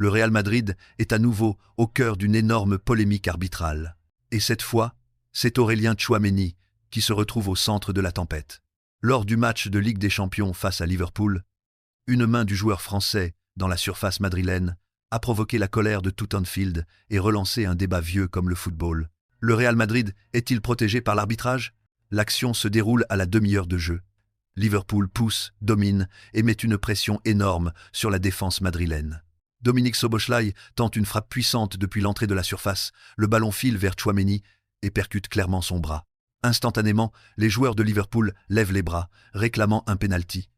Le Real Madrid est à nouveau au cœur d'une énorme polémique arbitrale. Et cette fois, c'est Aurélien Tchouaméni qui se retrouve au centre de la tempête. Lors du match de Ligue des Champions face à Liverpool, une main du joueur français dans la surface madrilène a provoqué la colère de tout Anfield et relancé un débat vieux comme le football. Le Real Madrid est-il protégé par l'arbitrage? L'action se déroule à la demi-heure de jeu. Liverpool pousse, domine et met une pression énorme sur la défense madrilène. Dominique Szoboszlai tente une frappe puissante depuis l'entrée de la surface. Le ballon file vers Tchouaméni et percute clairement son bras. Instantanément, les joueurs de Liverpool lèvent les bras, réclamant un pénalty.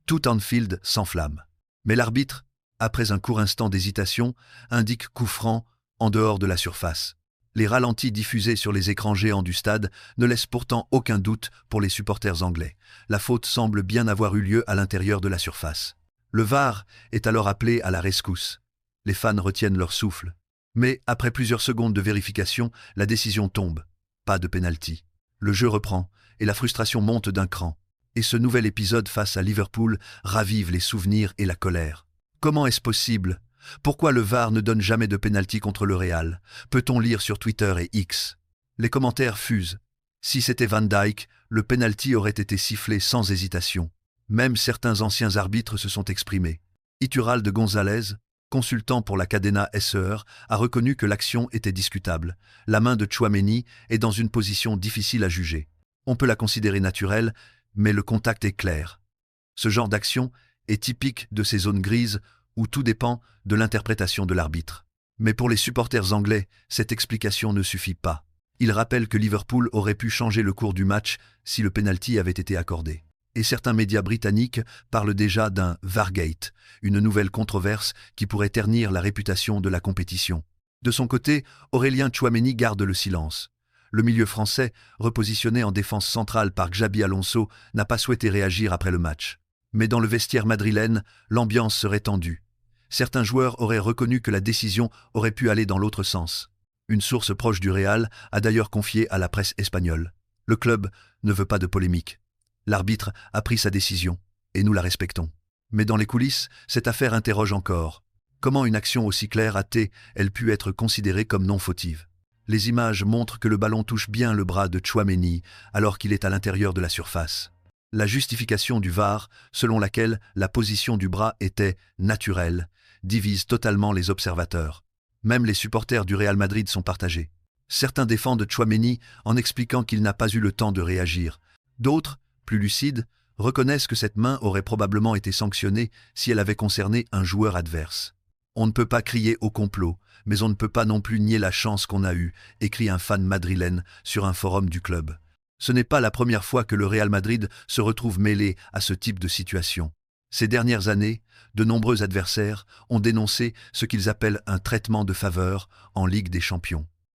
Tout Anfield s'enflamme. Mais l'arbitre, après un court instant d'hésitation, indique coup franc en dehors de la surface. Les ralentis diffusés sur les écrans géants du stade ne laissent pourtant aucun doute pour les supporters anglais. La faute semble bien avoir eu lieu à l'intérieur de la surface. Le VAR est alors appelé à la rescousse. Les fans retiennent leur souffle. Mais après plusieurs secondes de vérification, la décision tombe. Pas de pénalty. Le jeu reprend et la frustration monte d'un cran. Et ce nouvel épisode face à Liverpool ravive les souvenirs et la colère. Comment est-ce possible? Pourquoi le VAR ne donne jamais de pénalty contre le Real? Peut-on lire sur Twitter et X? Les commentaires fusent. Si c'était Van Dijk, le pénalty aurait été sifflé sans hésitation. Même certains anciens arbitres se sont exprimés. Iturralde González, consultant pour la Cadena SER, a reconnu que l'action était discutable. La main de Tchouaméni est dans une position difficile à juger. On peut la considérer naturelle, mais le contact est clair. Ce genre d'action est typique de ces zones grises où tout dépend de l'interprétation de l'arbitre. Mais pour les supporters anglais, cette explication ne suffit pas. Ils rappellent que Liverpool aurait pu changer le cours du match si le pénalty avait été accordé. Et certains médias britanniques parlent déjà d'un VARgate, une nouvelle controverse qui pourrait ternir la réputation de la compétition. De son côté, Aurélien Tchouaméni garde le silence. Le milieu français, repositionné en défense centrale par Xabi Alonso, n'a pas souhaité réagir après le match. Mais dans le vestiaire madrilène, l'ambiance serait tendue. Certains joueurs auraient reconnu que la décision aurait pu aller dans l'autre sens. Une source proche du Real a d'ailleurs confié à la presse espagnole. Le club ne veut pas de polémique. L'arbitre a pris sa décision, et nous la respectons. Mais dans les coulisses, cette affaire interroge encore. Comment une action aussi claire a-t-elle pu être considérée comme non fautive? Les images montrent que le ballon touche bien le bras de Tchouaméni alors qu'il est à l'intérieur de la surface. La justification du VAR, selon laquelle la position du bras était naturelle, divise totalement les observateurs. Même les supporters du Real Madrid sont partagés. Certains défendent Tchouaméni en expliquant qu'il n'a pas eu le temps de réagir. D'autres, plus lucides, reconnaissent que cette main aurait probablement été sanctionnée si elle avait concerné un joueur adverse. On ne peut pas crier au complot, mais on ne peut pas non plus nier la chance qu'on a eue, écrit un fan madrilène sur un forum du club. Ce n'est pas la première fois que le Real Madrid se retrouve mêlé à ce type de situation. Ces dernières années, de nombreux adversaires ont dénoncé ce qu'ils appellent un traitement de faveur en Ligue des Champions.